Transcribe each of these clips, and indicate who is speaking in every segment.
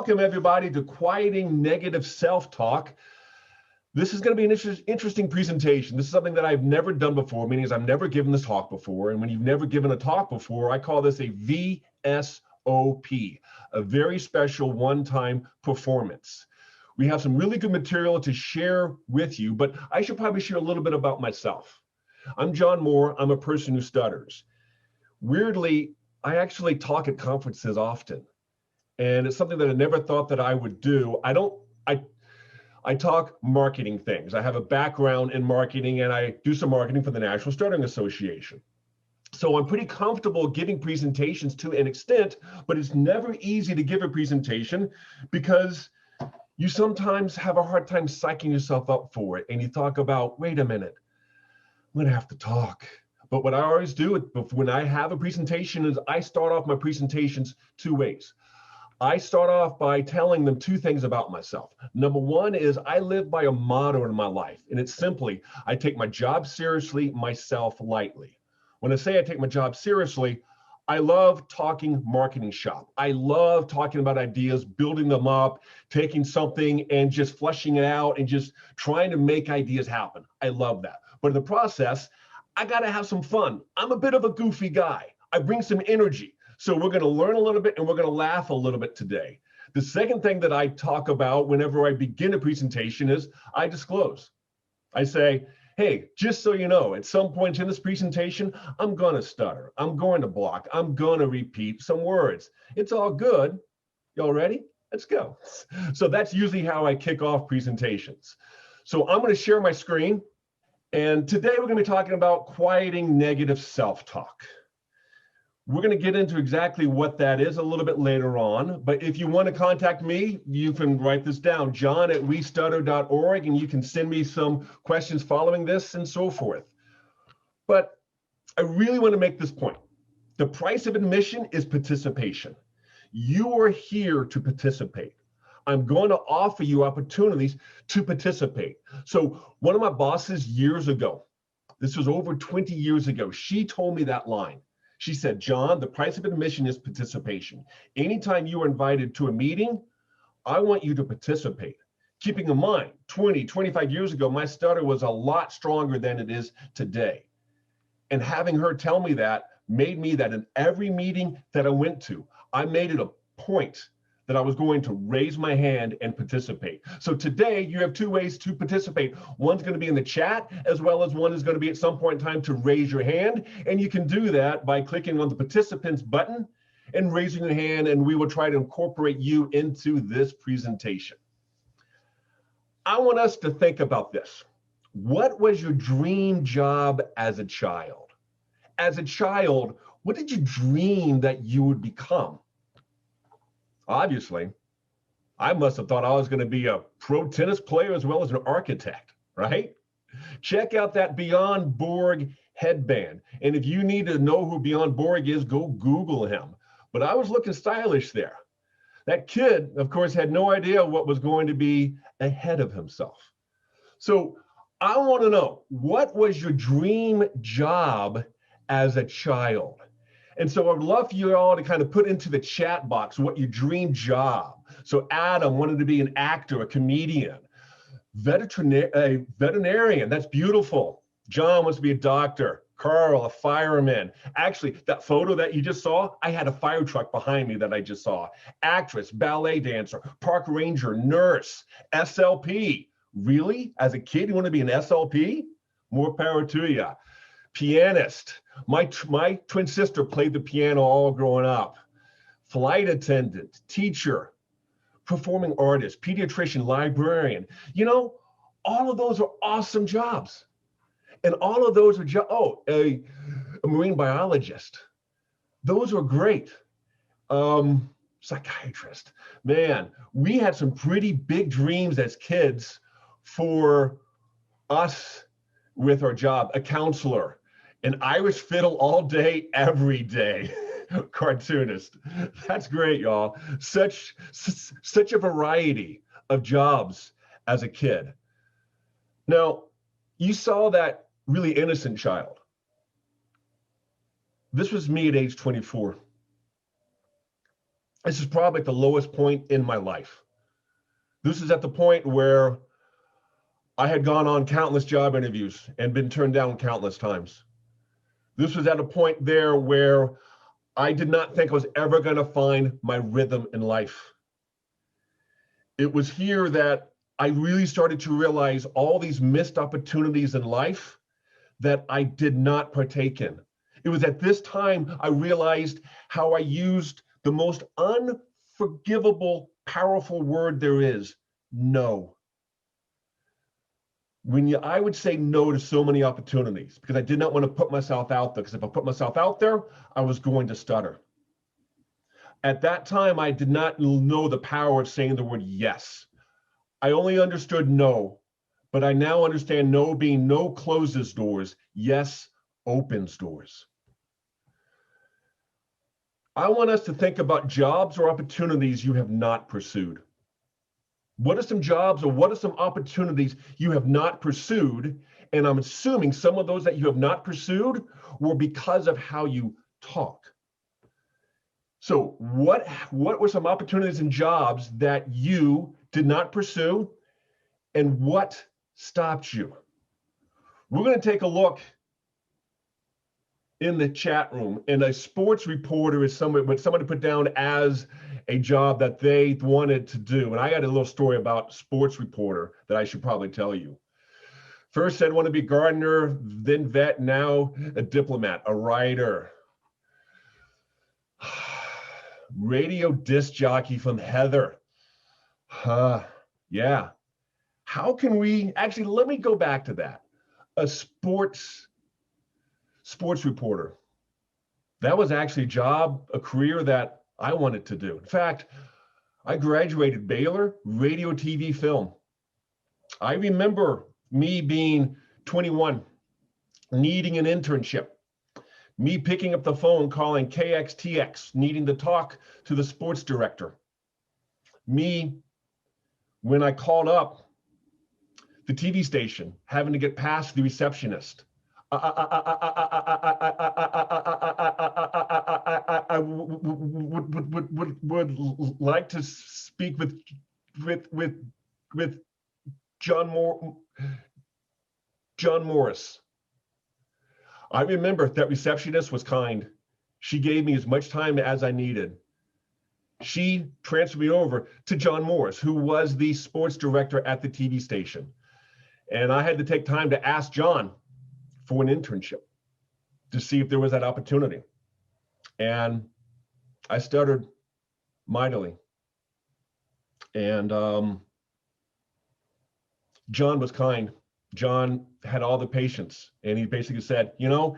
Speaker 1: Welcome everybody to Quieting Negative Self-Talk. This is going to be an interesting presentation. This is something that I've never done before, meaning I've never given this talk before. And when you've never given a talk before, I call this a VSOP, a very special one-time performance. We have some really good material to share with you, but I should probably share a little bit about myself. I'm John Moore. I'm a person who stutters. Weirdly, I actually talk at conferences often. And it's something that I never thought that I would do. I talk marketing things. I have a background in marketing and I do some marketing for the National Stuttering Association. So I'm pretty comfortable giving presentations to an extent, but it's never easy to give a presentation because you sometimes have a hard time psyching yourself up for it. And you talk about, wait a minute, I'm gonna have to talk. But what I always do when I have a presentation is I start off my presentations two ways. I start off by telling them two things about myself. Number one is I live by a motto in my life, and it's simply, I take my job seriously, myself lightly. When I say I take my job seriously, I love talking marketing shop. I love talking about ideas, building them up, taking something and just fleshing it out and just trying to make ideas happen. I love that. But in the process, I gotta have some fun. I'm a bit of a goofy guy. I bring some energy. So we're going to learn a little bit and we're going to laugh a little bit today. The second thing that I talk about whenever I begin a presentation is I disclose. I say, hey, just so you know, at some point in this presentation, I'm going to stutter. I'm going to block. I'm going to repeat some words. It's all good. Y'all ready? Let's go. So that's usually how I kick off presentations. So I'm going to share my screen. And today we're going to be talking about quieting negative self-talk. We're going to get into exactly what that is a little bit later on, but if you want to contact me, you can write this down, john@westutter.org, and you can send me some questions following this and so forth. But I really want to make this point. The price of admission is participation. You are here to participate. I'm going to offer you opportunities to participate. So one of my bosses years ago, this was over 20 years ago, she told me that line. She said, John, the price of admission is participation. Anytime you are invited to a meeting, I want you to participate. Keeping in mind, 20, 25 years ago, my stutter was a lot stronger than it is today. And having her tell me that made me that in every meeting that I went to, I made it a point that I was going to raise my hand and participate. So today you have two ways to participate. One's going to be in the chat, as well as one is going to be at some point in time to raise your hand. And you can do that by clicking on the participants button and raising your hand, and we will try to incorporate you into this presentation. I want us to think about this. What was your dream job as a child? As a child, what did you dream that you would become? Obviously, I must have thought I was going to be a pro tennis player as well as an architect, right? Check out that Bjorn Borg headband. And if you need to know who Bjorn Borg is, go Google him. But I was looking stylish there. That kid, of course, had no idea what was going to be ahead of himself. So I want to know, what was your dream job as a child? And so I would love for you all to kind of put into the chat box what your dream job. So Adam wanted to be an actor, a comedian, a veterinarian. That's beautiful. John wants to be a doctor. Carl, a fireman. Actually, that photo that you just saw, I had a fire truck behind me that I just saw. Actress, ballet dancer, park ranger, nurse, SLP. Really? As a kid, you want to be an SLP? More power to you. Pianist. My twin sister played the piano all growing up. Flight attendant, teacher, performing artist, pediatrician, librarian. You know, all of those are awesome jobs. And all of those are a marine biologist. Those are great. Psychiatrist. Man, we had some pretty big dreams as kids for us with our job. A counselor. An Irish fiddle all day, every day. Cartoonist. That's great, y'all. Such a variety of jobs as a kid. Now, you saw that really innocent child. This was me at age 24. This is probably at the lowest point in my life. This is at the point where I had gone on countless job interviews and been turned down countless times. This was at a point there where I did not think I was ever going to find my rhythm in life. It was here that I really started to realize all these missed opportunities in life that I did not partake in. It was at this time I realized how I used the most unforgivable, powerful word there is, no. I would say no to so many opportunities because I did not want to put myself out there, because if I put myself out there, I was going to stutter. At that time, I did not know the power of saying the word yes. I only understood no, but I now understand no being no closes doors, yes opens doors. I want us to think about jobs or opportunities you have not pursued. What are some jobs or what are some opportunities you have not pursued? And I'm assuming some of those that you have not pursued were because of how you talk. So what were some opportunities and jobs that you did not pursue, and what stopped you? We're going to take a look in the chat room, and a sports reporter is somebody put down as a job that they wanted to do. And I got a little story about sports reporter that I should probably tell you. First said want to be gardener, then vet, now a diplomat, a writer. Radio disc jockey from Heather. Yeah. How can we, actually, let me go back to that. A sports reporter. That was actually a job, a career that I wanted to do. In fact, I graduated Baylor, radio, TV, film. I remember me being 21, needing an internship, me picking up the phone, calling KXTX, needing to talk to the sports director. Me, when I called up the TV station, having to get past the receptionist. I would like to speak with John Morris. I remember that receptionist was kind. She gave me as much time as I needed. She transferred me over to John Morris, who was the sports director at the TV station. And I had to take time to ask John for an internship to see if there was that opportunity. And I stuttered mightily. And John was kind. John had all the patience. And he basically said, you know,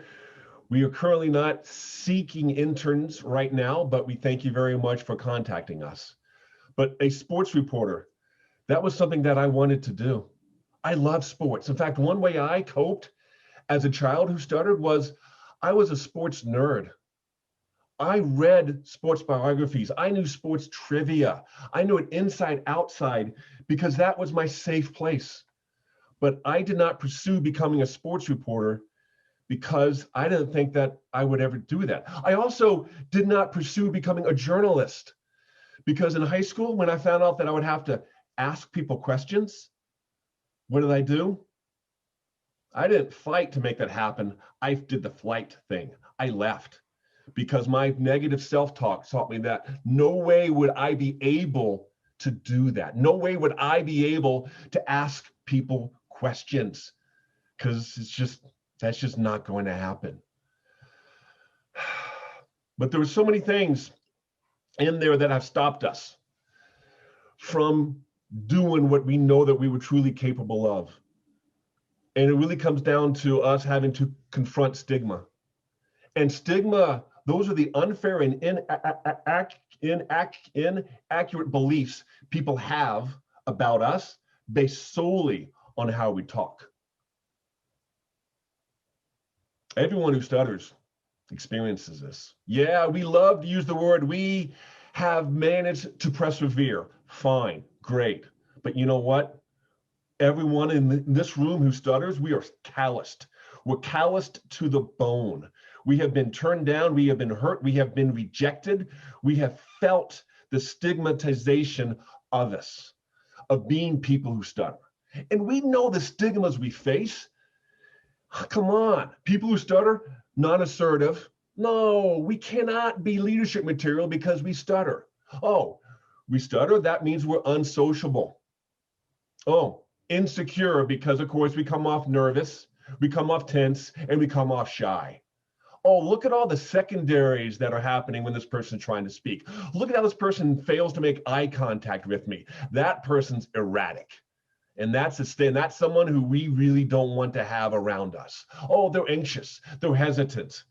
Speaker 1: we are currently not seeking interns right now, but we thank you very much for contacting us. But a sports reporter, that was something that I wanted to do. I love sports. In fact, one way I coped as a child who stuttered was I was a sports nerd. I read sports biographies. I knew sports trivia. I knew it inside, outside, because that was my safe place. But I did not pursue becoming a sports reporter because I didn't think that I would ever do that. I also did not pursue becoming a journalist because in high school, when I found out that I would have to ask people questions, what did I do? I didn't fight to make that happen. I did the flight thing. I left because my negative self-talk taught me that no way would I be able to do that. No way would I be able to ask people questions because that's just not going to happen. But there were so many things in there that have stopped us from doing what we know that we were truly capable of. And it really comes down to us having to confront stigma. And stigma, those are the unfair and inaccurate beliefs people have about us based solely on how we talk. Everyone who stutters experiences this. Yeah, we love to use the word. We have managed to persevere. Fine, great. But you know what? Everyone in this room who stutters, we are calloused. We're calloused to the bone. We have been turned down. We have been hurt. We have been rejected. We have felt the stigmatization of us, of being people who stutter. And we know the stigmas we face. Come on, people who stutter, non-assertive. No, we cannot be leadership material because we stutter. Oh, we stutter, that means we're unsociable. Oh, insecure because of course we come off nervous, we come off tense, and we come off shy. Oh, look at all the secondaries that are happening when this person's trying to speak. Look at how this person fails to make eye contact with me. That person's erratic. And that's someone who we really don't want to have around us. Oh, they're anxious, they're hesitant.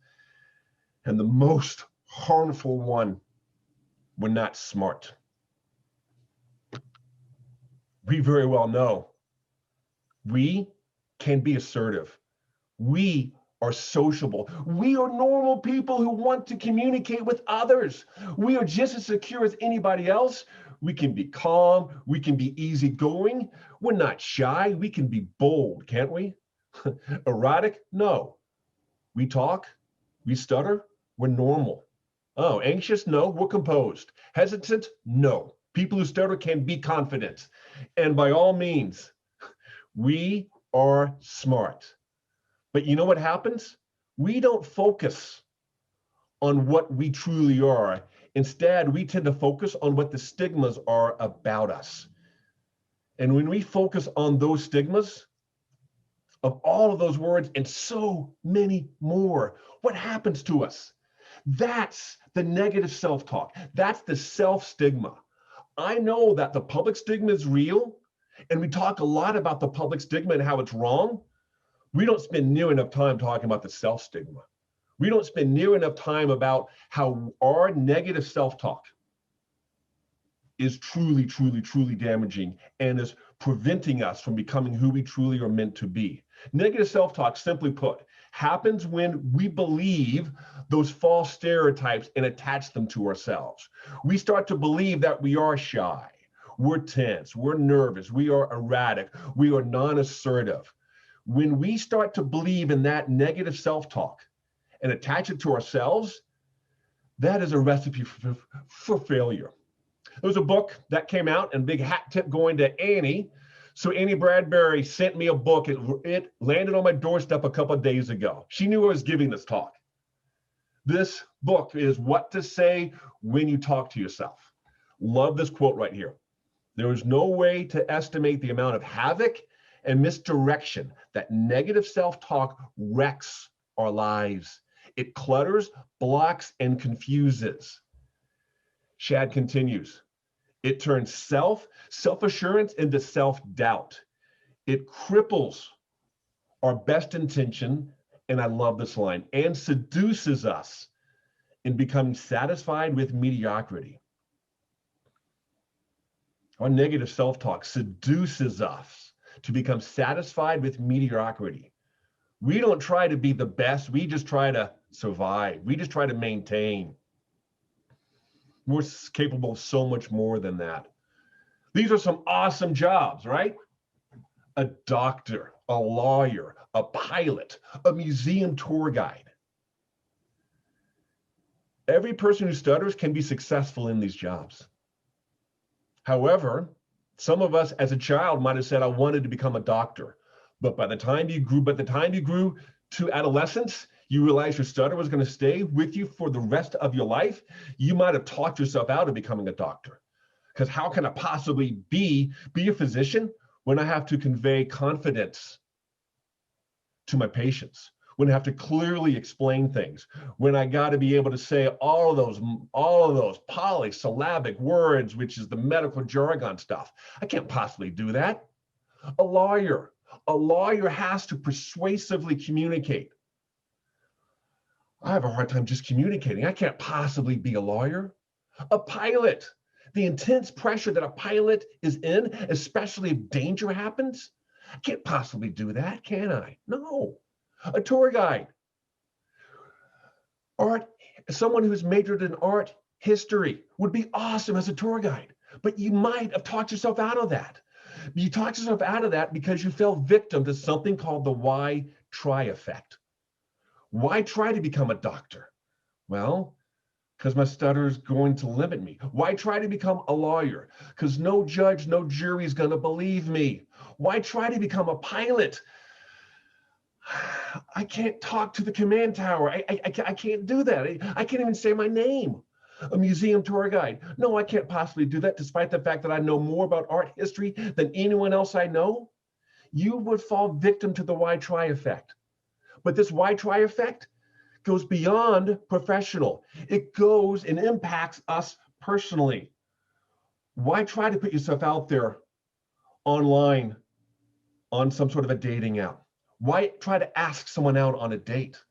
Speaker 1: And the most harmful one, we're not smart. We very well know we can be assertive. We are sociable. We are normal people who want to communicate with others. We are just as secure as anybody else. We can be calm. We can be easygoing. We're not shy. We can be bold, can't we? Erratic? No. We talk. We stutter. We're normal. Oh, anxious? No. We're composed. Hesitant? No. People who stutter can be confident. And by all means, we are smart. But you know what happens? We don't focus on what we truly are. Instead, we tend to focus on what the stigmas are about us. And when we focus on those stigmas of all of those words and so many more, what happens to us? That's the negative self-talk. That's the self-stigma. I know that the public stigma is real, and we talk a lot about the public stigma and how it's wrong. We don't spend near enough time talking about the self-stigma. We don't spend near enough time about how our negative self-talk is truly, truly, truly damaging and is preventing us from becoming who we truly are meant to be. Negative self-talk, simply put, happens when we believe those false stereotypes and attach them to ourselves. We start to believe that we are shy, we're tense, we're nervous, we are erratic, we are non-assertive. When we start to believe in that negative self-talk and attach it to ourselves, that is a recipe for failure. There was a book that came out, and big hat tip going to Annie. So Annie Bradbury sent me a book. It landed on my doorstep a couple of days ago. She knew I was giving this talk. This book is What to Say When You Talk to Yourself. Love this quote right here. There is no way to estimate the amount of havoc and misdirection that negative self-talk wrecks our lives. It clutters, blocks, and confuses. Shad continues. It turns self-assurance into self-doubt. It cripples our best intention, and I love this line, and seduces us in becoming satisfied with mediocrity. Our negative self-talk seduces us to become satisfied with mediocrity. We don't try to be the best. We just try to survive. We just try to maintain. We're capable of so much more than that. These are some awesome jobs, right? A doctor, a lawyer, a pilot, a museum tour guide. Every person who stutters can be successful in these jobs. However, some of us as a child might have said, I wanted to become a doctor. But by the time you grew to adolescence, you realized your stutter was going to stay with you for the rest of your life. You might have talked yourself out of becoming a doctor. Because how can I possibly be a physician when I have to convey confidence to my patients? When I have to clearly explain things, when I got to be able to say all of those polysyllabic words, which is the medical jargon stuff. I can't possibly do that. A lawyer has to persuasively communicate. I have a hard time just communicating. I can't possibly be a lawyer. A pilot, the intense pressure that a pilot is in, especially if danger happens. I can't possibly do that, can I? No. A tour guide, someone who's majored in art history would be awesome as a tour guide, but you might have talked yourself out of that. You talked yourself out of that because you fell victim to something called the why try effect. Why try to become a doctor? Well, Because my stutter is going to limit me. Why try to become a lawyer? Because no judge, no jury is going to believe me. Why try to become a pilot? I can't talk to the command tower. I can't do that. I can't even say my name. A museum tour guide. No, I can't possibly do that, despite the fact that I know more about art history than anyone else I know. You would fall victim to the why try effect. But this why try effect goes beyond professional. It goes and impacts us personally. Why try to put yourself out there online on some sort of a dating app? Why try to ask someone out on a date?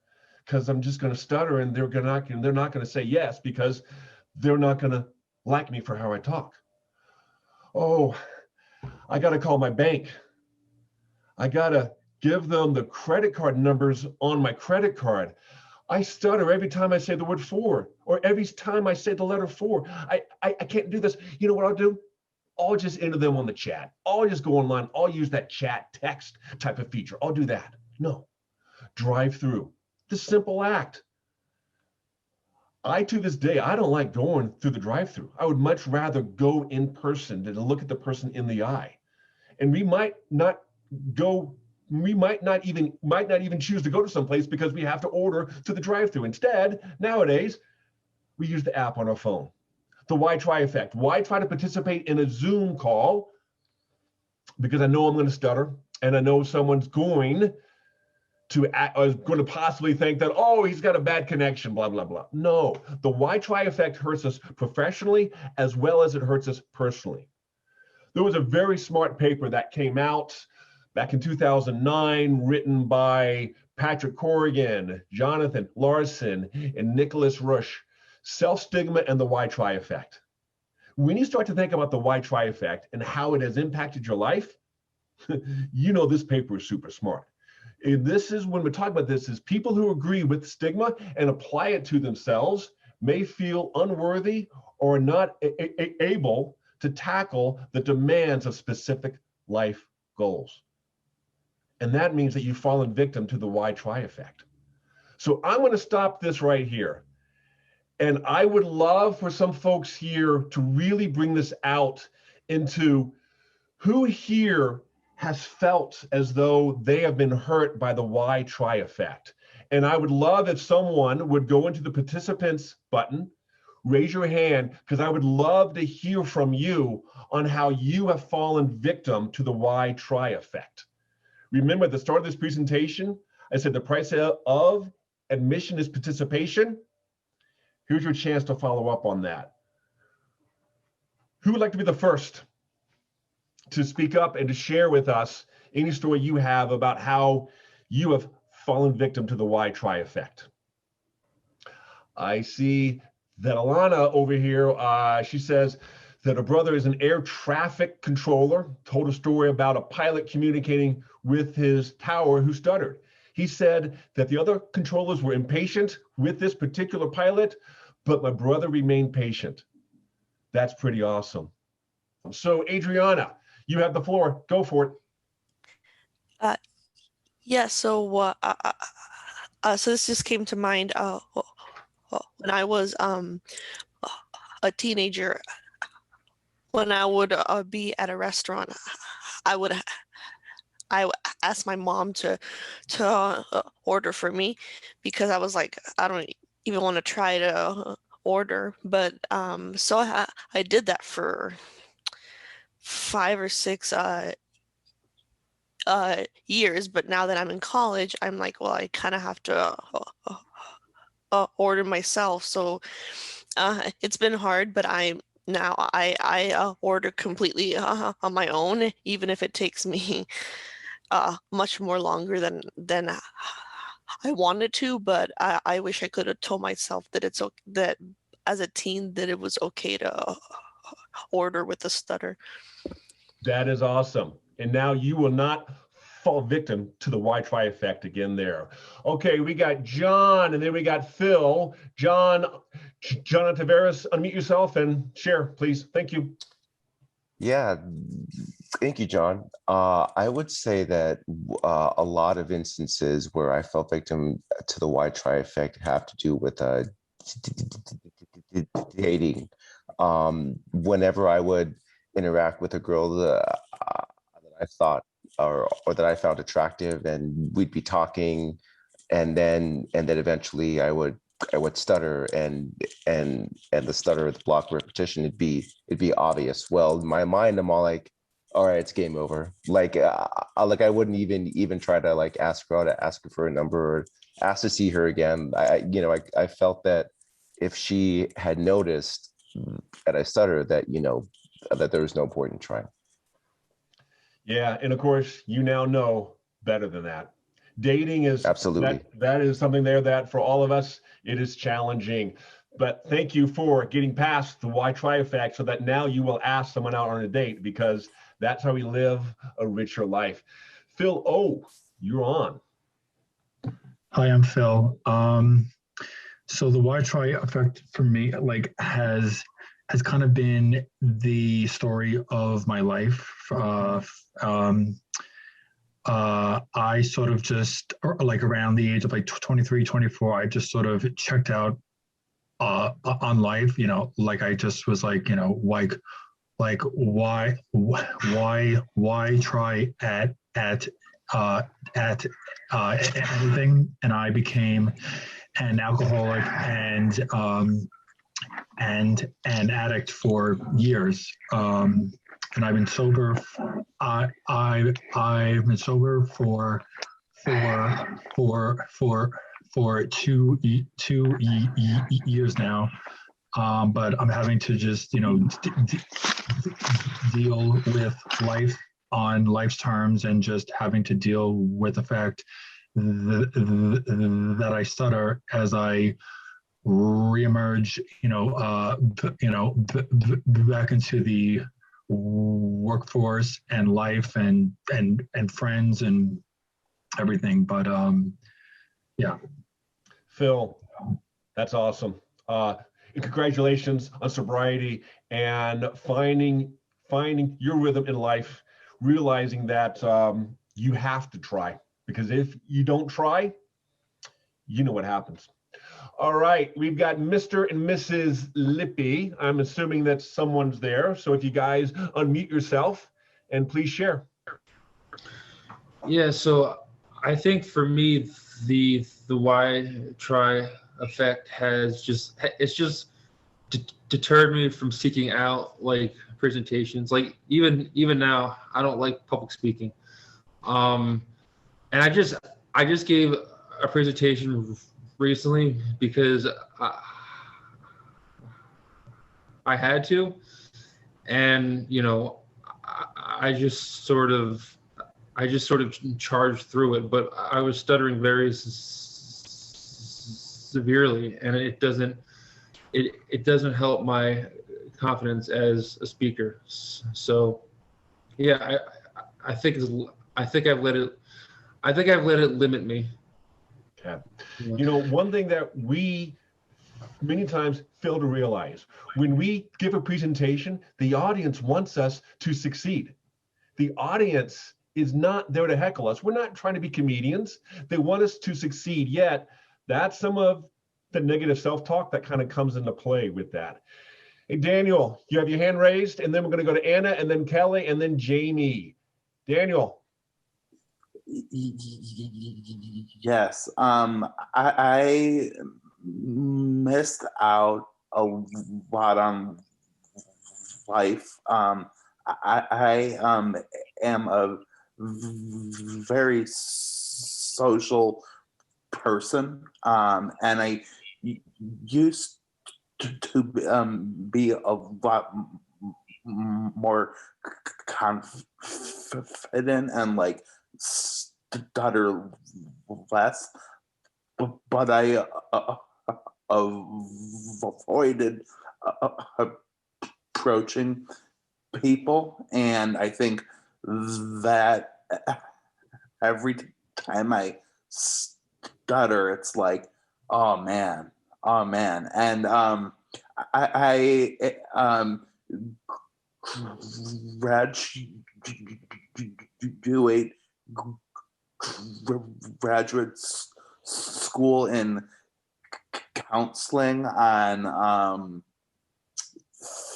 Speaker 1: Because I'm just going to stutter and they're not going to say yes because they're not going to like me for how I talk. Oh, I got to call my bank. I got to give them the credit card numbers on my credit card. I stutter every time I say the word for, or every time I say the letter for. I can't do this. You know what I'll do? I'll just enter them on the chat. I'll just go online. I'll use that chat text type of feature. I'll do that. No, drive through. The simple act. To this day, I don't like going through the drive-through. I would much rather go in person than to look at the person in the eye. And we might not even choose to go to some place because we have to order to the drive-through. Instead, nowadays, we use the app on our phone. The why try effect. Why try to participate in a Zoom call? Because I know I'm going to stutter and I know someone's going to possibly think that, oh, he's got a bad connection, blah, blah, blah. No, the why try effect hurts us professionally as well as it hurts us personally. There was a very smart paper that came out back in 2009, written by Patrick Corrigan, Jonathan Larson, and Nicholas Rush, Self-Stigma and the Why Try Effect. When you start to think about the why try effect and how it has impacted your life, you know this paper is super smart. And this is when we talk about this, is people who agree with stigma and apply it to themselves may feel unworthy or not able to tackle the demands of specific life goals. And that means that you've fallen victim to the why try effect. So I'm going to stop this right here. And I would love for some folks here to really bring this out into who here has felt as though they have been hurt by the why try effect. And I would love if someone would go into the participants button, raise your hand, because I would love to hear from you on how you have fallen victim to the why try effect. Remember at the start of this presentation, I said the price of admission is participation. Here's your chance to follow up on that. Who would like to be the first to speak up and to share with us any story you have about how you have fallen victim to the why try effect? I see that Alana over here, she says that her brother is an air traffic controller, told a story about a pilot communicating with his tower who stuttered. He said that the other controllers were impatient with this particular pilot, but my brother remained patient. That's pretty awesome. So Adriana, you have the floor. Go for it.
Speaker 2: Yeah, so so this just came to mind when I was a teenager. When I would be at a restaurant, I would ask my mom to order for me because I was like, I don't even want to try to order. But so I did that for 5 or 6 years. But now that I'm in college, I'm like, well, I kind of have to order myself. So it's been hard, but I order completely on my own, even if it takes me much more longer than I wanted to. But I wish I could have told myself that that as a teen that it was okay to order with a stutter.
Speaker 1: That is awesome. And now you will not fall victim to the why try effect again there. Okay, we got John and then we got Phil. John Tavares, unmute yourself and share, please. Thank you.
Speaker 3: Yeah, thank you, John. I would say that a lot of instances where I fell victim to the why try effect have to do with dating. Whenever I would interact with a girl that I thought or that I found attractive, and we'd be talking, and then eventually I would stutter, and the stutter, the block repetition, it'd be obvious. Well, in my mind, I'm all like, all right, it's game over. Like I wouldn't even try to like ask her out, ask her for a number, or ask to see her again. I felt that if she had noticed that I stuttered, that that there was no point in trying.
Speaker 1: Yeah, and of course, you now know better than that. Dating is
Speaker 3: Absolutely.
Speaker 1: that is something there that for all of us, it is challenging. But thank you for getting past the why try effect so that now you will ask someone out on a date, because that's how we live a richer life. Phil O, you're on.
Speaker 4: Hi, I'm Phil. So the why try effect for me, like, has kind of been the story of my life. I sort of just, like, around the age of like 23, 24, I just sort of checked out on life. Like, I just was like, why try at anything? And I became an alcoholic and an addict for years. And I've been sober. I've been sober for 2 years now. But I'm having to just deal with life on life's terms, and just having to deal with the fact that I stutter as I reemerge, back into the workforce and life and friends and everything. But yeah.
Speaker 1: Phil, that's awesome. And congratulations on sobriety and finding your rhythm in life, realizing that you have to try, because if you don't try, you know what happens. All right, we've got Mr. and Mrs. Lippy. I'm assuming that someone's there. So if you guys unmute yourself and please share.
Speaker 5: Yeah, so I think for me, the why try effect has just deterred me from seeking out like presentations. Like even now, I don't like public speaking. And I just gave a presentation recently because I had to, and I just sort of charged through it, but I was stuttering very severely, and it doesn't help my confidence as a speaker. So yeah, I think I've let it limit me.
Speaker 1: Okay. One thing that we many times fail to realize, when we give a presentation, the audience wants us to succeed. The audience is not there to heckle us. We're not trying to be comedians. They want us to succeed. Yet that's some of the negative self-talk that kind of comes into play with that. Hey, Daniel, you have your hand raised, and then we're going to go to Anna, and then Kelly, and then Jamie. Daniel.
Speaker 6: Yes. I missed out a lot on life. I am a very social person, and I used to be a lot more confident and like stutter less, but I avoided approaching people, and I think that every time I stutter, it's like, oh man, and I graduate school in counseling on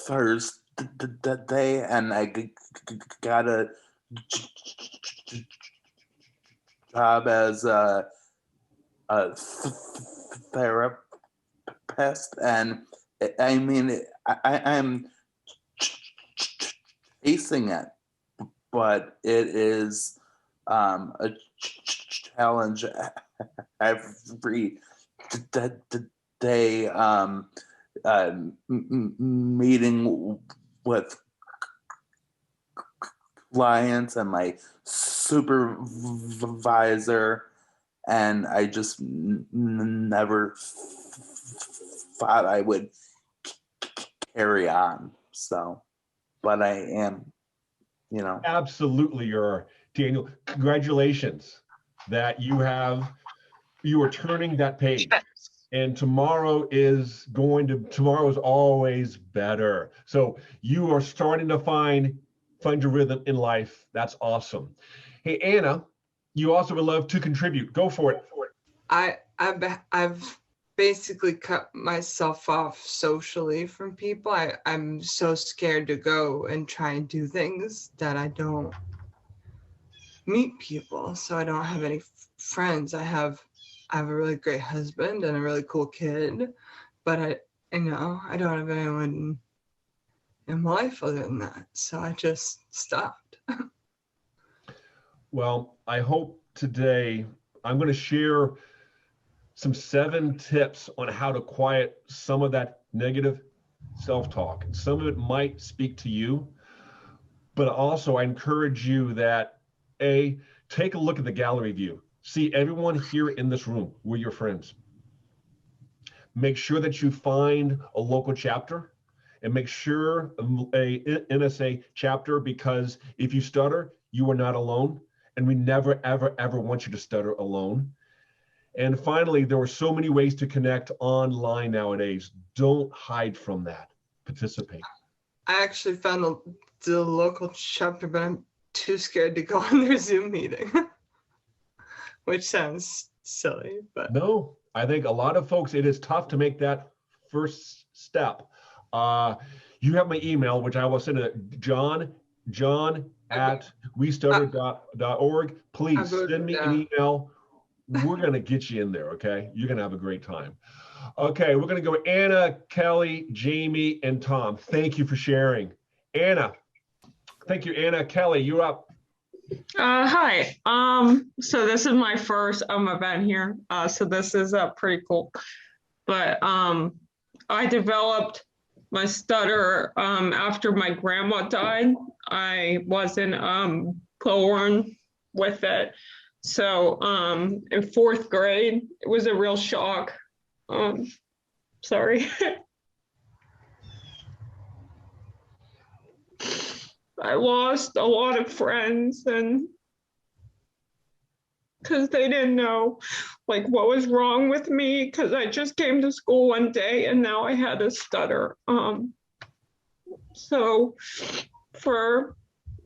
Speaker 6: Thursday, and I got a job as a therapist, and I mean, I'm chasing it, but it is a challenge every day. Meeting with clients and my supervisor, and I just never thought I would carry on. So, but I am, you know.
Speaker 1: Absolutely, you're Daniel. Congratulations that you are turning that page. And tomorrow is always better. So you are starting to find your rhythm in life. That's awesome. Hey, Anna, you also would love to contribute. Go for it.
Speaker 7: I've basically cut myself off socially from people. I'm so scared to go and try and do things that I don't meet people. So I don't have any friends. I have a really great husband and a really cool kid, but I don't have anyone in my life other than that. So I just stopped.
Speaker 1: Well, I hope today I'm going to share some 7 tips on how to quiet some of that negative self-talk. Some of it might speak to you, but also I encourage you that take a look at the gallery view. See everyone here in this room, we're your friends. Make sure that you find a local chapter and make sure a NSA chapter, because if you stutter, you are not alone. And we never, ever, ever want you to stutter alone. And finally, there are so many ways to connect online nowadays. Don't hide from that. Participate.
Speaker 7: I actually found the local chapter, but I'm too scared to go on their Zoom meeting. Which sounds silly, but
Speaker 1: no, I think a lot of folks, it is tough to make that first step. You have my email, which I will send it, John at westutter.org. Please send me an email. We're going to get you in there, okay? You're going to have a great time. Okay, we're going to go Anna, Kelly, Jamie, and Tom. Thank you for sharing. Anna. Thank you, Anna. Kelly, you're up.
Speaker 8: Hi. So this is my first event here. So this is pretty cool. But I developed my stutter after my grandma died. I wasn't born with it. So in 4th grade, it was a real shock. Sorry. I lost a lot of friends, and because they didn't know like what was wrong with me, because I just came to school one day and now I had a stutter. So for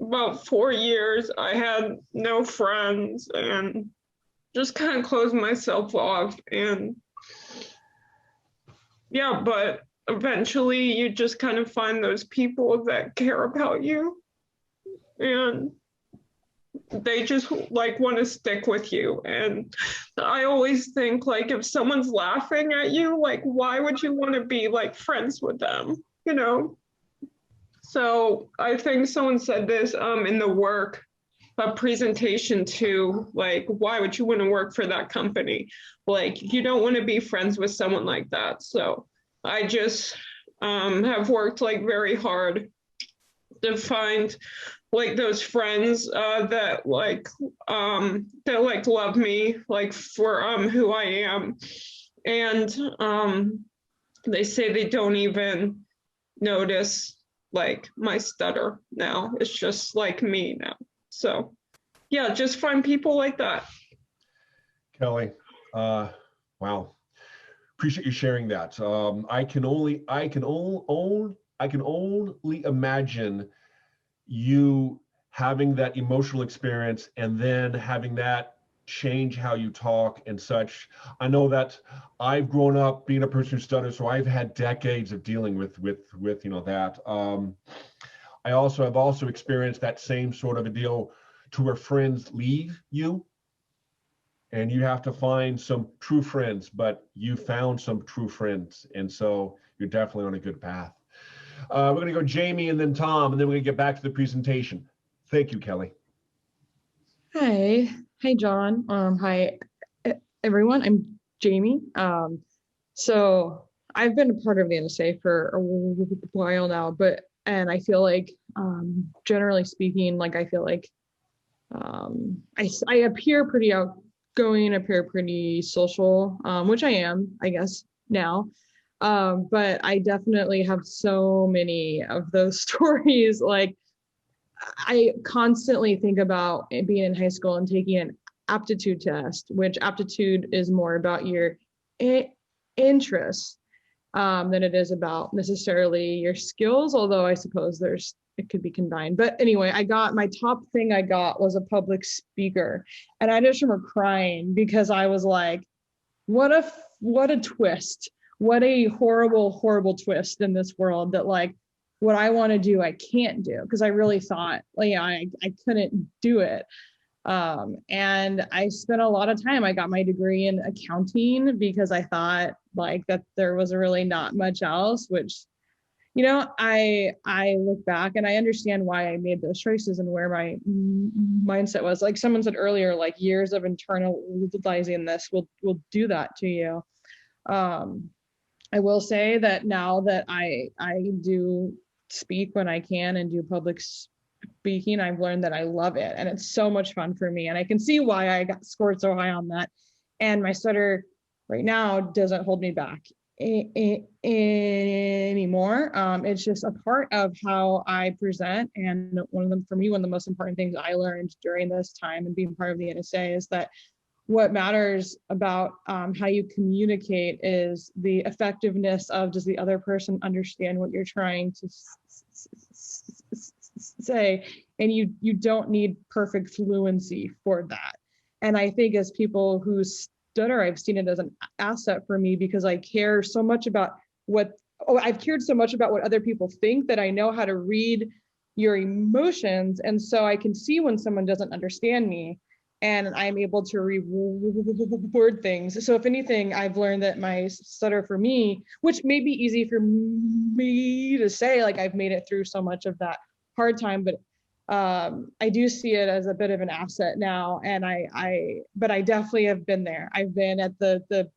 Speaker 8: about 4 years, I had no friends and just kind of closed myself off. And yeah, but eventually you just kind of find those people that care about you. And they just like want to stick with you. And I always think like if someone's laughing at you, like why would you want to be like friends with them, you know? So I think someone said this in the work presentation too, like why would you want to work for that company? Like you don't want to be friends with someone like that. So I just have worked like very hard to find like those friends that love me like for who I am. And they say they don't even notice like my stutter now. It's just like me now. So yeah, just find people like that.
Speaker 1: Kelly, wow. Appreciate you sharing that. I can only imagine you having that emotional experience and then having that change how you talk and such. I know that I've grown up being a person who stutters, so I've had decades of dealing with that. I've also experienced that same sort of a deal to where friends leave you and you have to find some true friends, but you found some true friends. And so you're definitely on a good path. We're going to go Jamie and then Tom, and then we're going to get back to the presentation. Thank you, Kelly.
Speaker 9: Hi. Hi, John. Hi, everyone. I'm Jamie. So I've been a part of the NSA for a while now, and I feel like, generally speaking, like I feel like I appear pretty outgoing, appear pretty social, which I am, I guess, now. But I definitely have so many of those stories. Like, I constantly think about being in high school and taking an aptitude test, which aptitude is more about your interests than it is about necessarily your skills, although I suppose it could be combined. But anyway, my top thing I got was a public speaker. And I just remember crying because I was like, what a twist. What a horrible, horrible twist in this world that like what I want to do, I can't do, because I really thought, like, I couldn't do it. And I spent a lot of time. I got my degree in accounting because I thought like that there was really not much else, which, you know, I look back and I understand why I made those choices and where my mindset was. Like someone said earlier, like years of internalizing this will do that to you. I will say that now that I do speak when I can and do public speaking, I've learned that I love it and it's so much fun for me. And I can see why I got scored so high on that. And my stutter right now doesn't hold me back anymore. It's just a part of how I present. And for me, one of the most important things I learned during this time and being part of the NSA is that what matters about how you communicate is the effectiveness of, does the other person understand what you're trying to say? And you don't need perfect fluency for that. And I think as people who stutter, I've seen it as an asset for me because I care so much about I've cared so much about what other people think that I know how to read your emotions. And so I can see when someone doesn't understand me, and I'm able to reword things. So if anything, I've learned that my stutter for me, which may be easy for me to say, like I've made it through so much of that hard time, but I do see it as a bit of an asset now. And but I definitely have been there. I've been at the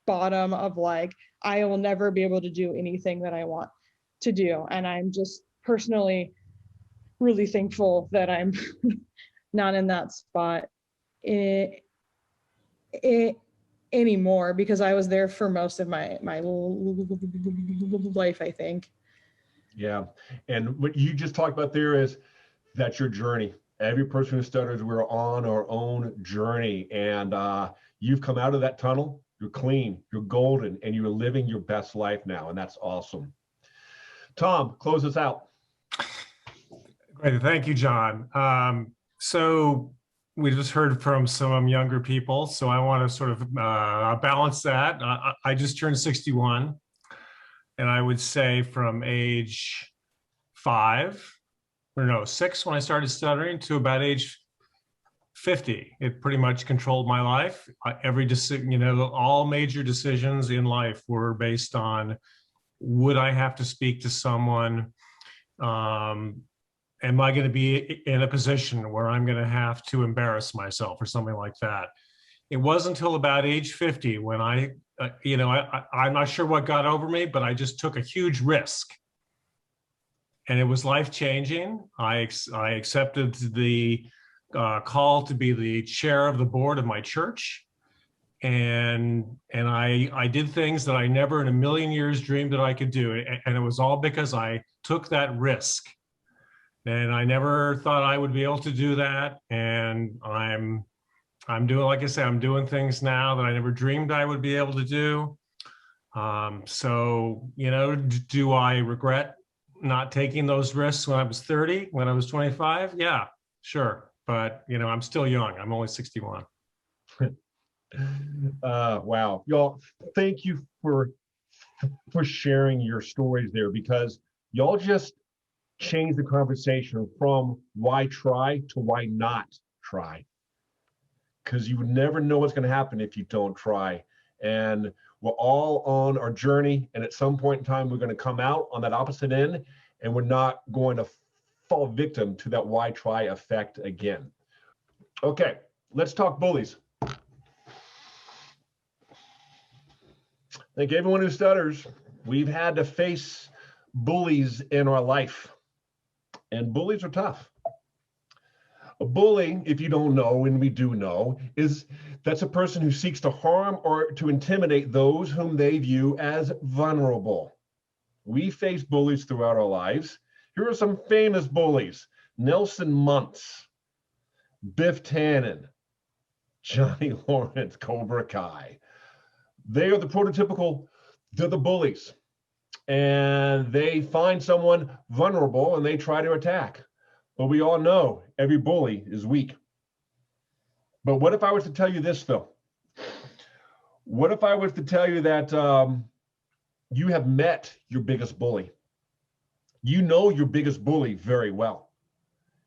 Speaker 9: bottom of like, I will never be able to do anything that I want to do. And I'm just personally really thankful that I'm not in that spot anymore, because I was there for most of my life, I think.
Speaker 1: Yeah, and what you just talked about there is that's your journey. Every person who stutters, we're on our own journey, and you've come out of that tunnel. You're clean, you're golden, and you're living your best life now, and that's awesome. Tom, close us out.
Speaker 10: Great, thank you, John. So we just heard from some younger people, so I want to sort of balance that. I just turned 61, and I would say from age 6 when I started stuttering to about age 50, it pretty much controlled my life. Every decision, all major decisions in life were based on, would I have to speak to someone? Am I going to be in a position where I'm going to have to embarrass myself or something like that? It wasn't until about age 50 when I'm not sure what got over me, but I just took a huge risk. And it was life-changing. I accepted the call to be the chair of the board of my church. And I did things that I never in a million years dreamed that I could do. And it was all because I took that risk. And I never thought I would be able to do that. And I'm doing, like I say, I'm doing things now that I never dreamed I would be able to do. So, do I regret not taking those risks when I was 30, when I was 25? Yeah, sure. But, I'm still young. I'm only 61.
Speaker 1: Wow, y'all, thank you for sharing your stories there, because y'all just changed the conversation from why try to why not try. Because you would never know what's going to happen if you don't try. And we're all on our journey, and at some point in time, we're going to come out on that opposite end, and we're not going to fall victim to that why try effect again. Okay, let's talk bullies. Like everyone who stutters, we've had to face bullies in our life, and bullies are tough. A bully, if you don't know, and we do know, that's a person who seeks to harm or to intimidate those whom they view as vulnerable. We face bullies throughout our lives. Here are some famous bullies: Nelson Muntz, Biff Tannen, Johnny Lawrence, Cobra Kai. They are they're the bullies. And they find someone vulnerable and they try to attack. But we all know every bully is weak. But what if I was to tell you this, Phil? What if I was to tell you that you have met your biggest bully? You know your biggest bully very well.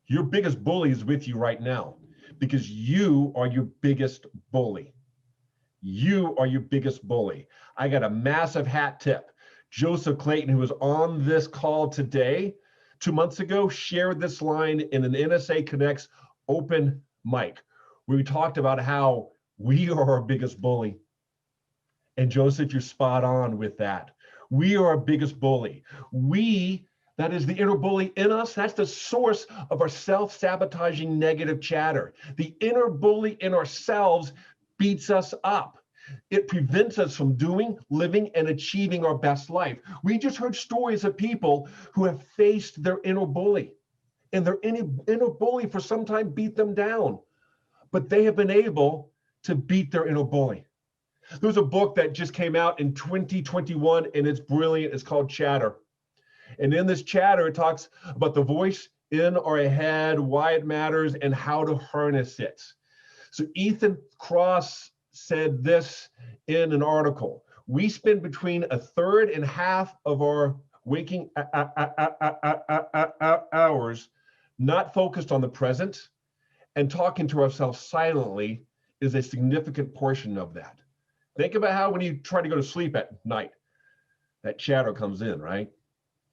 Speaker 1: Your biggest bully is with you right now because you are your biggest bully. You are your biggest bully. I got a massive hat tip. Joseph Clayton, who was on this call today, 2 months ago, shared this line in an NSA Connects open mic, where we talked about how we are our biggest bully. And Joseph, you're spot on with that. We are our biggest bully. That is the inner bully in us. That's the source of our self-sabotaging negative chatter. The inner bully in ourselves beats us up. It prevents us from doing, living, and achieving our best life. We just heard stories of people who have faced their inner bully, and their inner bully for some time beat them down, but they have been able to beat their inner bully. There's a book that just came out in 2021, and it's brilliant. It's called Chatter. And in this chatter, it talks about the voice in our head, why it matters, and how to harness it. So Ethan Kross said this in an article: we spend between a third and half of our waking hours not focused on the present, and talking to ourselves silently is a significant portion of that. Think about how when you try to go to sleep at night, that chatter comes in, right?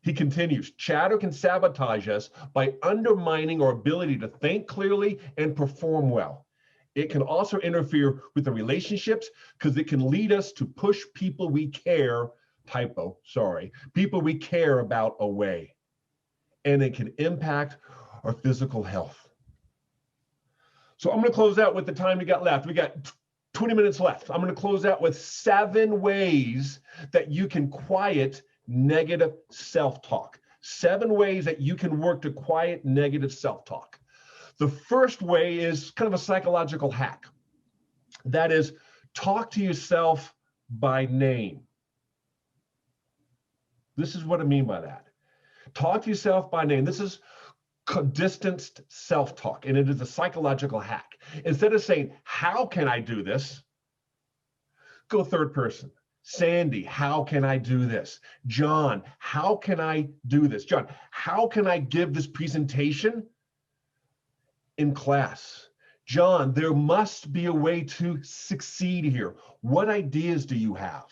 Speaker 1: He continues, chatter can sabotage us by undermining our ability to think clearly and perform well. It can also interfere with the relationships because it can lead us to push people we care, people we care about away. And it can impact our physical health. So I'm going to close out with the time we got left. We got 20 minutes left. I'm going to close out with 7 ways that you can quiet negative self-talk. 7 ways that you can work to quiet negative self-talk. The first way is kind of a psychological hack. That is, talk to yourself by name. This is what I mean by that. Talk to yourself by name. This is distanced self-talk, and it is a psychological hack. Instead of saying, how can I do this? Go third person. Sandy, how can I do this? John, how can I do this? John, how can I give this presentation in class? John, there must be a way to succeed here. What ideas do you have?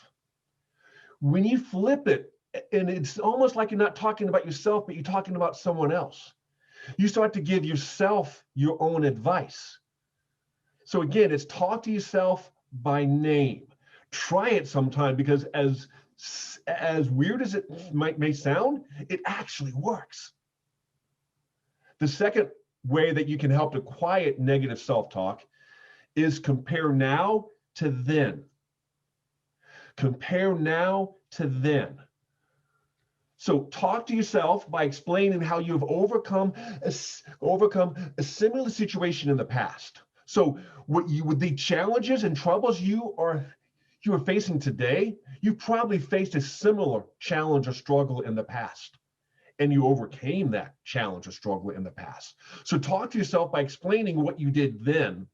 Speaker 1: When you flip it, and it's almost like you're not talking about yourself, but you're talking about someone else. You start to give yourself your own advice. So again, it's talk to yourself by name. Try it sometime, because as weird as it may sound, it actually works. The second way that you can help to quiet negative self-talk is compare now to then. Compare now to then. So talk to yourself by explaining how you've overcome a similar situation in the past. So with the challenges and troubles you are facing today, you probably faced a similar challenge or struggle in the past, and you overcame that challenge or struggle in the past. So talk to yourself by explaining what you did then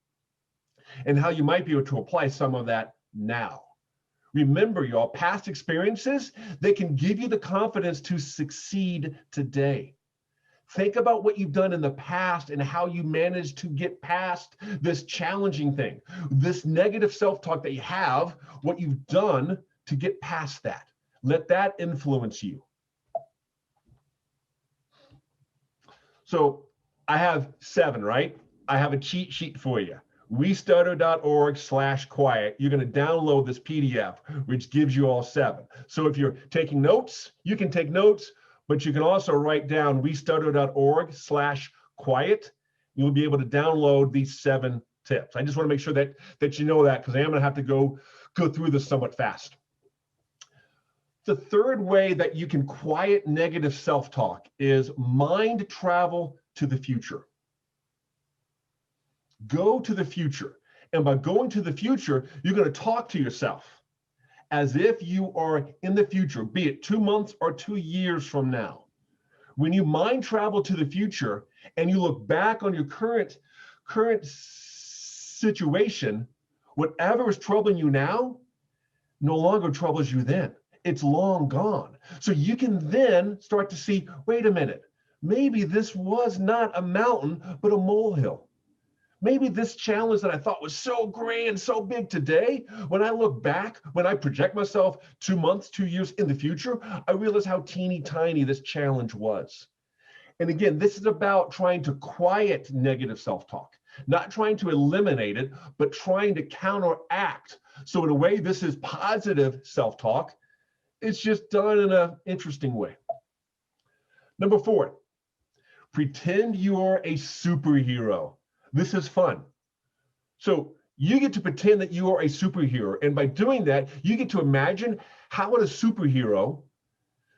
Speaker 1: and how you might be able to apply some of that now. Remember, y'all, past experiences, they can give you the confidence to succeed today. Think about what you've done in the past and how you managed to get past this challenging thing, this negative self-talk that you have, what you've done to get past that. Let that influence you. So I have 7, right? I have a cheat sheet for you. westutter.org/quiet. You're going to download this PDF, which gives you all 7. So if you're taking notes, you can take notes, but you can also write down westutter.org/quiet. You'll be able to download these 7 tips. I just want to make sure that you know that, because I am going to have to go through this somewhat fast. The third way that you can quiet negative self-talk is mind travel to the future. Go to the future. And by going to the future, you're going to talk to yourself as if you are in the future, be it 2 months or 2 years from now. When you mind travel to the future and you look back on your current situation, whatever is troubling you now no longer troubles you then. It's long gone. So you can then start to see, wait a minute, maybe this was not a mountain, but a molehill. Maybe this challenge that I thought was so grand, so big today, when I look back, when I project myself 2 months, 2 years in the future, I realize how teeny tiny this challenge was. And again, this is about trying to quiet negative self-talk, not trying to eliminate it, but trying to counteract. So in a way, this is positive self-talk. It's just done in an interesting way. Number 4, pretend you are a superhero. This is fun. So you get to pretend that you are a superhero. And by doing that, you get to imagine how would a superhero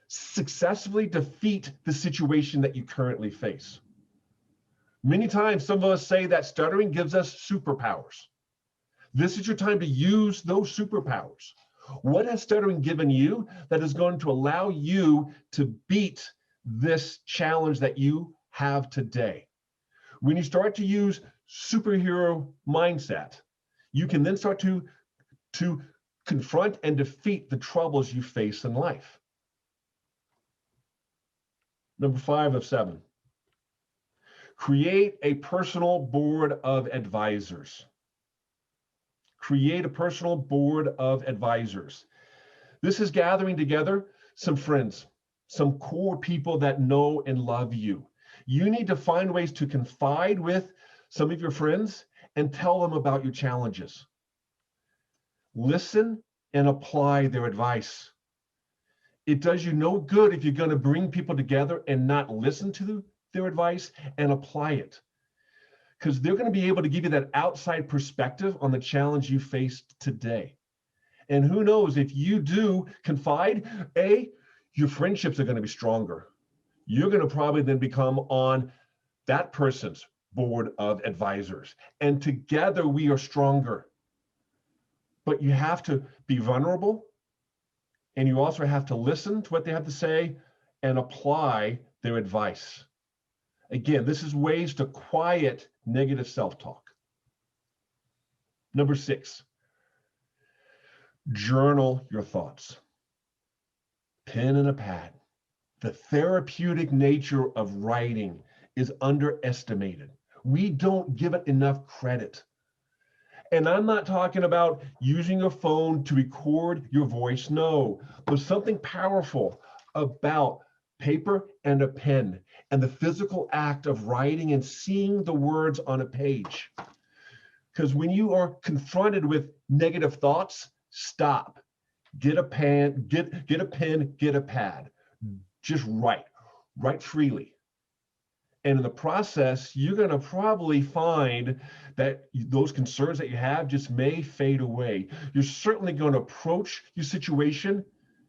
Speaker 1: successfully defeat the situation that you currently face. Many times, some of us say that stuttering gives us superpowers. This is your time to use those superpowers. What has stuttering given you that is going to allow you to beat this challenge that you have today? When you start to use superhero mindset, you can then start to confront and defeat the troubles you face in life. Number 5 of 7, create a personal board of advisors. Create a personal board of advisors. This is gathering together some friends, some core people that know and love you. You need to find ways to confide with some of your friends and tell them about your challenges. Listen and apply their advice. It does you no good if you're going to bring people together and not listen to their advice and apply it, because they're going to be able to give you that outside perspective on the challenge you faced today. And who knows, if you do confide, your friendships are going to be stronger. You're going to probably then become on that person's board of advisors. And together we are stronger. But you have to be vulnerable, and you also have to listen to what they have to say and apply their advice. Again, this is ways to quiet negative self-talk. Number 6, journal your thoughts. Pen and a pad. The therapeutic nature of writing is underestimated. We don't give it enough credit. And I'm not talking about using a phone to record your voice. No, there's something powerful about paper and a pen and the physical act of writing and seeing the words on a page. Because when you are confronted with negative thoughts, stop. Get a pen, get a pen, get a pad. Just write freely. And in the process, you're going to probably find that those concerns that you have just may fade away. You're certainly going to approach your situation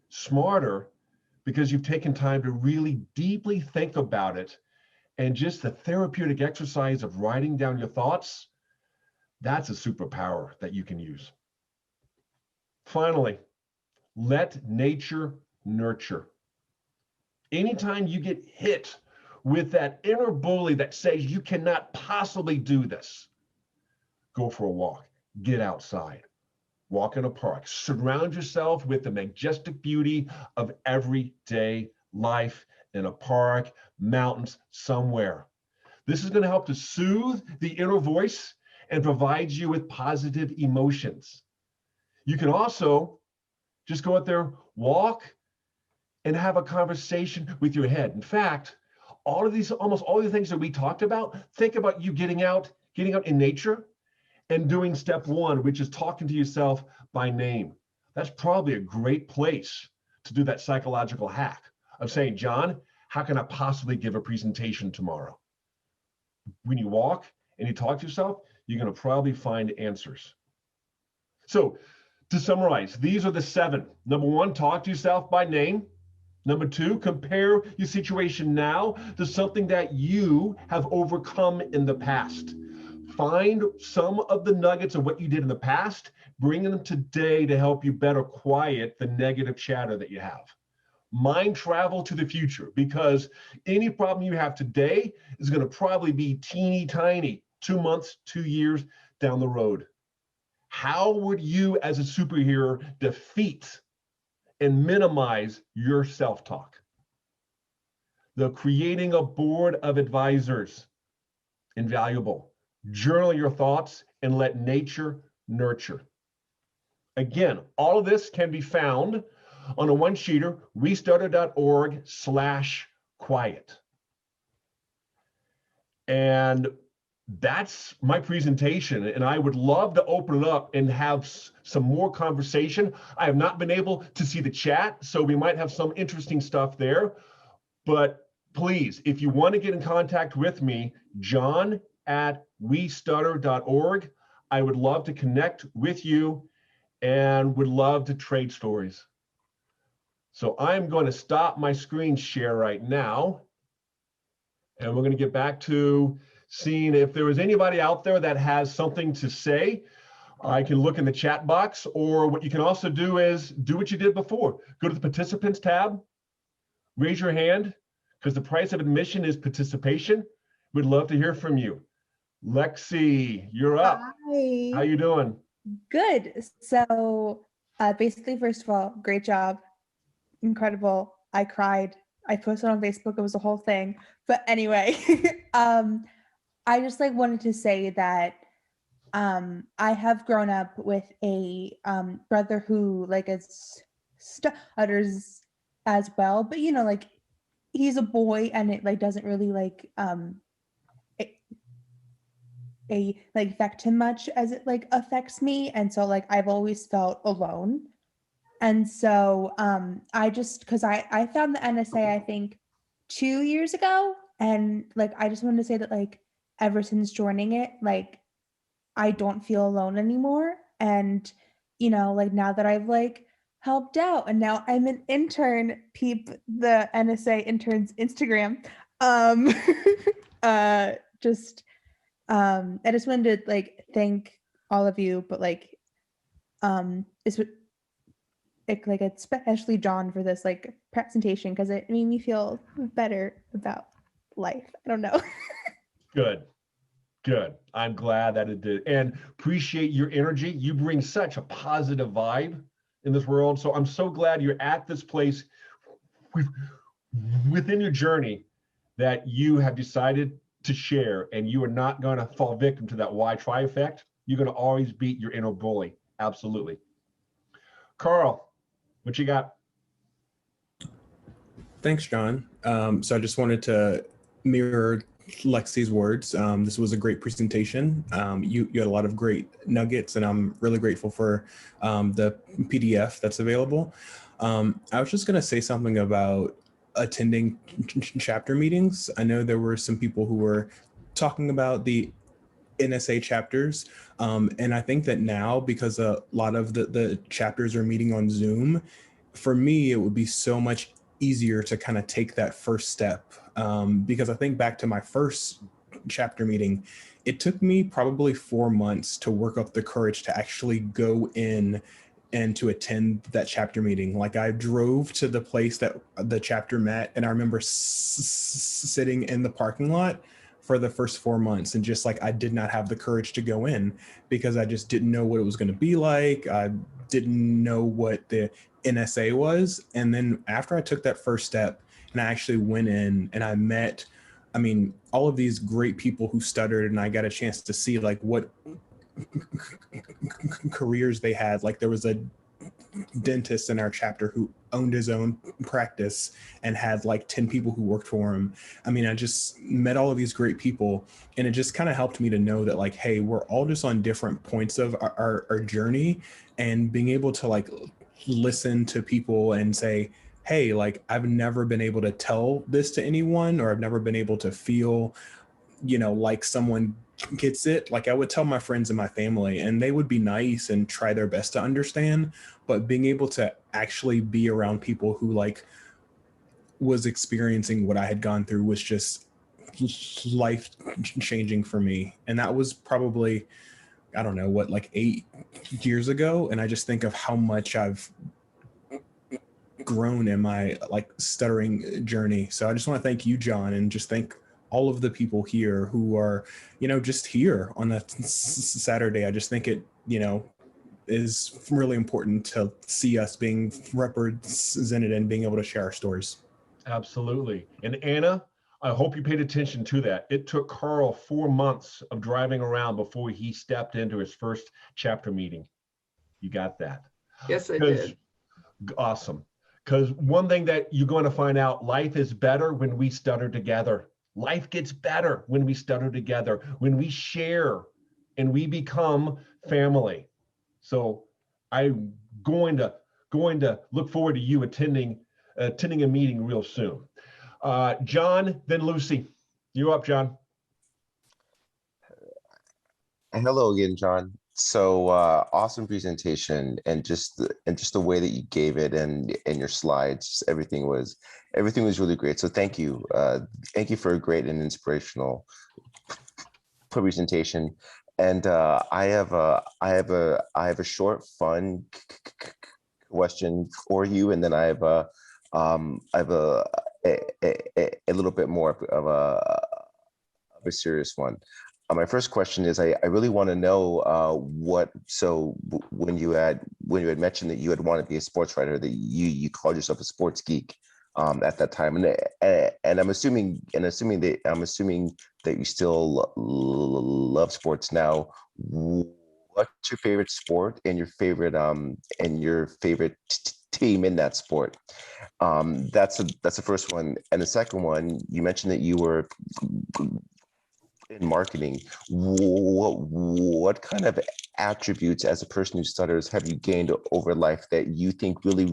Speaker 1: smarter because you've taken time to really deeply think about it. And just the therapeutic exercise of writing down your thoughts, that's a superpower that you can use. Finally, let nature nurture. Anytime you get hit with that inner bully that says you cannot possibly do this, go for a walk, get outside. Walk in a park. Surround yourself with the majestic beauty of everyday life in a park, mountains, somewhere. This is going to help to soothe the inner voice and provide you with positive emotions. You can also just go out there, walk, and have a conversation with your head. In fact, almost all of the things that we talked about, think about you getting out in nature and doing step one, which is talking to yourself by name. That's probably a great place to do that psychological hack of saying, John, how can I possibly give a presentation tomorrow? When you walk and you talk to yourself, you're going to probably find answers. So to summarize, these are the 7. Number 1, talk to yourself by name. Number 2, compare your situation now to something that you have overcome in the past. Find some of the nuggets of what you did in the past, bring them today to help you better quiet the negative chatter that you have. Mind travel to the future, because any problem you have today is going to probably be teeny tiny 2 months, 2 years down the road. How would you as a superhero defeat and minimize your self-talk? The creating a board of advisors, invaluable. Journal your thoughts and let nature nurture. Again, all of this can be found on a one-sheeter, westutter.org/quiet. And that's my presentation, and I would love to open it up and have some more conversation. I have not been able to see the chat, so we might have some interesting stuff there. But please, if you want to get in contact with me, john@westutter.org. I would love to connect with you and would love to trade stories. So I'm going to stop my screen share right now, and we're going to get back to seeing if there is anybody out there that has something to say. I can look in the chat box, or what you can also do is do what you did before. Go to the participants tab, raise your hand, because the price of admission is participation. We'd love to hear from you. Lexi, you're up.
Speaker 11: Hi.
Speaker 1: How you doing?
Speaker 11: Good. So basically, first of all, great job. Incredible. I cried. I posted on Facebook. It was a whole thing. But anyway, I just wanted to say that I have grown up with a brother who is stutters as well. But he's a boy, and it doesn't really affect him much as it affects me. And so I've always felt alone. And so because I found the NSA, I think 2 years ago, and I just wanted to say that ever since joining it, I don't feel alone anymore. And now that I've helped out, and now I'm an intern, peep the NSA interns Instagram. I just wanted to thank all of you, but especially John for this presentation, because it made me feel better about life. I don't know.
Speaker 1: Good. I'm glad that it did, and appreciate your energy. You bring such a positive vibe in this world. So I'm so glad you're at this place within your journey that you have decided to share, and you are not going to fall victim to that why try effect. You're going to always beat your inner bully. Absolutely. Carl, what you got?
Speaker 12: Thanks, John. So I just wanted to mirror Lexi's words. This was a great presentation. You had a lot of great nuggets, and I'm really grateful for the PDF that's available. I was just going to say something about attending chapter meetings. I know there were some people who were talking about the NSA chapters. And I think that now, because a lot of the chapters are meeting on Zoom, for me, it would be so much easier to kind of take that first step. Because I think back to my first chapter meeting, it took me probably 4 months to work up the courage to actually go in and to attend that chapter meeting. I drove to the place that the chapter met, and I remember sitting in the parking lot for the first 4 months, and just like I did not have the courage to go in because I just didn't know what it was going to be like. I didn't know what the NSA was. And then after I took that first step and I actually went in and I met, I mean, all of these great people who stuttered, and I got a chance to see like what careers they had. Like there was a dentist in our chapter who owned his own practice and had like 10 people who worked for him. I mean, I just met all of these great people, and it just kind of helped me to know that like, hey, we're all just on different points of our journey, and being able to like listen to people and say, hey, like I've never been able to tell this to anyone, or I've never been able to feel, you know, like someone gets it. Like I would tell my friends and my family, and they would be nice and try their best to understand, but being able to actually be around people who like was experiencing what I had gone through was just life changing for me. And that was probably, I don't know what, like 8 years ago. And I just think of how much I've grown in my like stuttering journey. So I just want to thank you, John, and just thank all of the people here who are, you know, just here on a Saturday. I just think it, you know, is really important to see us being represented and being able to share our stories.
Speaker 1: Absolutely. And Anna, I hope you paid attention to that. It took Carl 4 months of driving around before he stepped into his first chapter meeting. You got that?
Speaker 7: Yes, I did.
Speaker 1: Awesome. Because one thing that you're going to find out, life is better when we stutter together. Life gets better when we stutter together, when we share and we become family. So I'm going to look forward to you attending a meeting real soon. John, then Lucy. You're up, John.
Speaker 3: Hello again, John. So awesome presentation, and just the way that you gave it, and your slides, everything was really great. So thank you for a great and inspirational presentation. And I have a short, fun question for you, and then I have a little bit more of a serious one. My first question is, I really want to know when you had mentioned that you had wanted to be a sports writer, that you called yourself a sports geek at that time, and I'm assuming that you still love sports now. What's your favorite sport and your favorite team in that sport? That's the first one. And the second one, you mentioned that you were in marketing. What kind of attributes as a person who stutters have you gained over life that you think are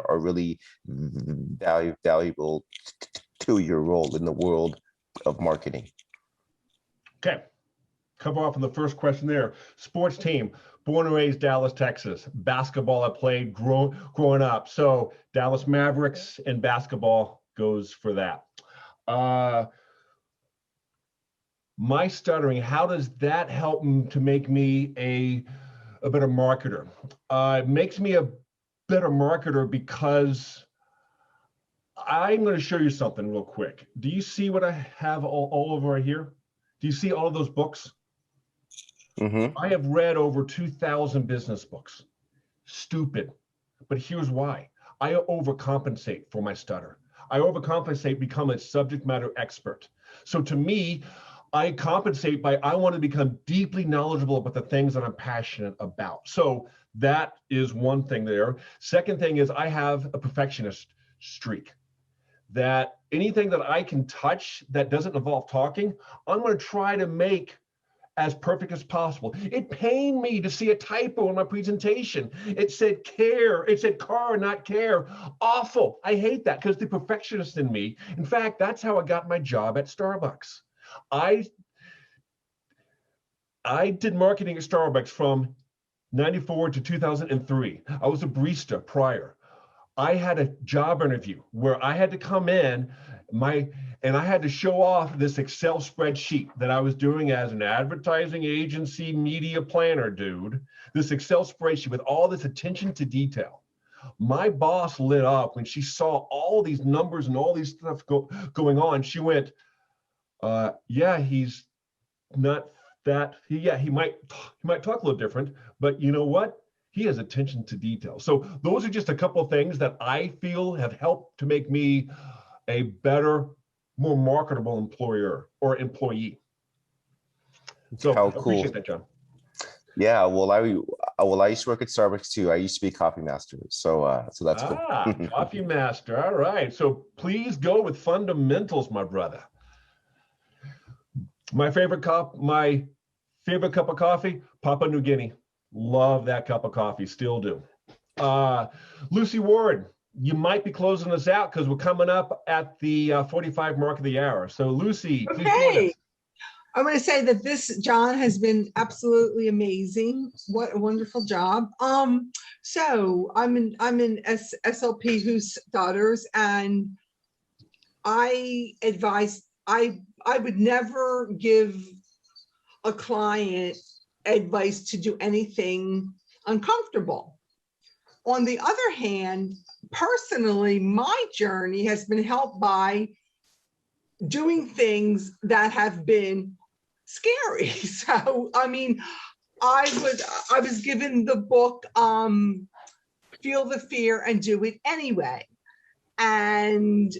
Speaker 3: really valuable to your role in the world of marketing?
Speaker 1: Okay, cover off on the first question there. Sports team, born and raised Dallas, Texas. Basketball I played growing up. So Dallas Mavericks and basketball goes for that. My stuttering, how does that help to make me a better marketer? It makes me a better marketer because I'm going to show you something real quick. Do you see what I have all over here? Do you see all of those books?
Speaker 3: Mm-hmm.
Speaker 1: I have read over 2,000 business books. Stupid. But here's why. I overcompensate for my stutter. I overcompensate, become a subject matter expert. So to me, I compensate by, I want to become deeply knowledgeable about the things that I'm passionate about. So that is one thing there. Second thing is I have a perfectionist streak, that anything that I can touch that doesn't involve talking, I'm going to try to make as perfect as possible. It pained me to see a typo in my presentation. It said care, it said car, not care. Awful. I hate that, because the perfectionist in me, in fact, that's how I got my job at Starbucks. I did marketing at Starbucks from 94 to 2003. I was a barista prior. I had a job interview where I had to come in and I had to show off this Excel spreadsheet that I was doing as an advertising agency media planner dude, this Excel spreadsheet with all this attention to detail. My boss lit up when she saw all these numbers and all these stuff going on. She went, yeah, he's not that, he might talk a little different, but you know what? He has attention to detail. So those are just a couple of things that I feel have helped to make me a better, more marketable employer or employee. So
Speaker 3: How
Speaker 1: I
Speaker 3: cool.
Speaker 1: appreciate that, John.
Speaker 3: Yeah, well, I used to work at Starbucks too. I used to be coffee master, so that's cool.
Speaker 1: Coffee master. All right. So please go with fundamentals, my brother. My favorite cup of coffee, Papua New Guinea. Love that cup of coffee. Still do. Lucy Ward, you might be closing us out because we're coming up at the 45 mark of the hour. So Lucy, please join us.
Speaker 13: I'm going to say that this, John, has been absolutely amazing. What a wonderful job. So I'm in SLP who stutters, and I advise, I would never give a client advice to do anything uncomfortable. On the other hand, personally, my journey has been helped by doing things that have been scary. So, I mean, I was given the book, Feel the Fear and Do It Anyway. And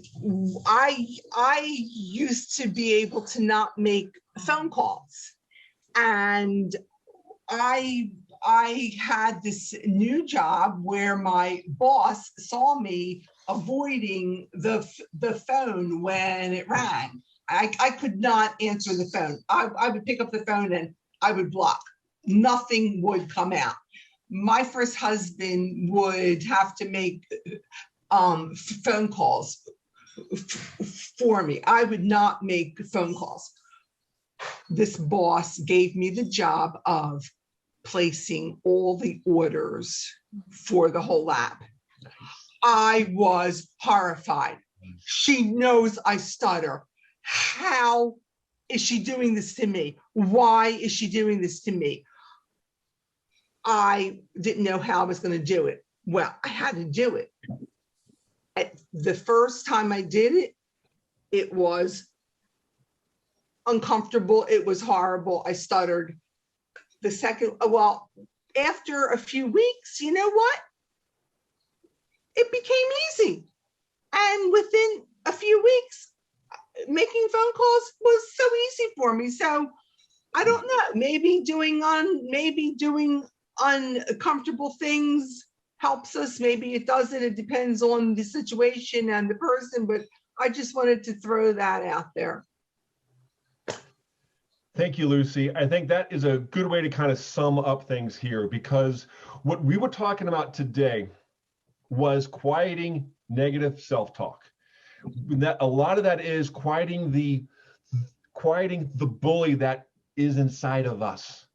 Speaker 13: I used to be able to not make phone calls. And I had this new job where my boss saw me avoiding the phone when it rang. I could not answer the phone. I would pick up the phone and I would block. Nothing would come out. My first husband would have to make phone calls for me. I would not make phone calls. This boss gave me the job of placing all the orders for the whole lab. I was horrified. She knows I stutter. How is she doing this to me? Why is she doing this to me? I didn't know how I was going to do it. Well, I had to do it. The first time I did it, it was uncomfortable. It was horrible. I stuttered. The second, well, after a few weeks, you know what? It became easy. And within a few weeks, making phone calls was so easy for me. So I don't know, maybe doing uncomfortable things helps us. Maybe it doesn't. It depends on the situation and the person, but I just wanted to throw that out there.
Speaker 1: Thank you, Lucy. I think that is a good way to kind of sum up things here, because what we were talking about today was quieting negative self-talk. That a lot of that is quieting the bully that is inside of us,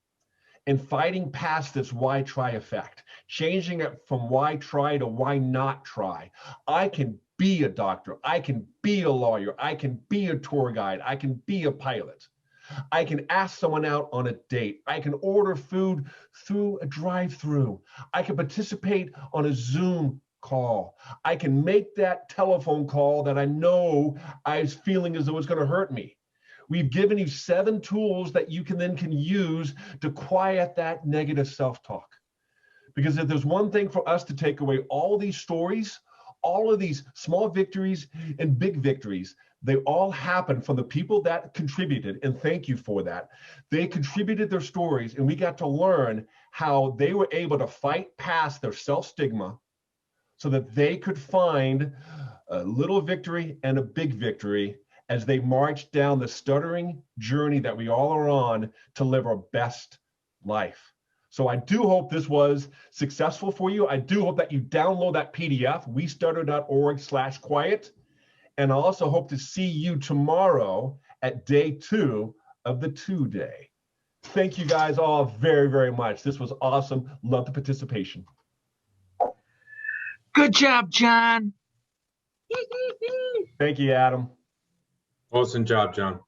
Speaker 1: and fighting past this why try effect, changing it from why try to why not try. I can be a doctor, I can be a lawyer, I can be a tour guide, I can be a pilot. I can ask someone out on a date. I can order food through a drive-through. I can participate on a Zoom call. I can make that telephone call that I know I was feeling as though it's going to hurt me. We've given you 7 tools that you can use to quiet that negative self-talk. Because if there's one thing for us to take away, all these stories, all of these small victories and big victories, they all happen from the people that contributed, and thank you for that. They contributed their stories, and we got to learn how they were able to fight past their self-stigma so that they could find a little victory and a big victory as they marched down the stuttering journey that we all are on to live our best life. So I do hope this was successful for you. I do hope that you download that PDF, westutter.org/quiet. And I also hope to see you tomorrow at day 2 of the 2-day. Thank you guys all very, very much. This was awesome. Love the participation.
Speaker 6: Good job, John.
Speaker 1: Thank you, Adam.
Speaker 14: Awesome job, John.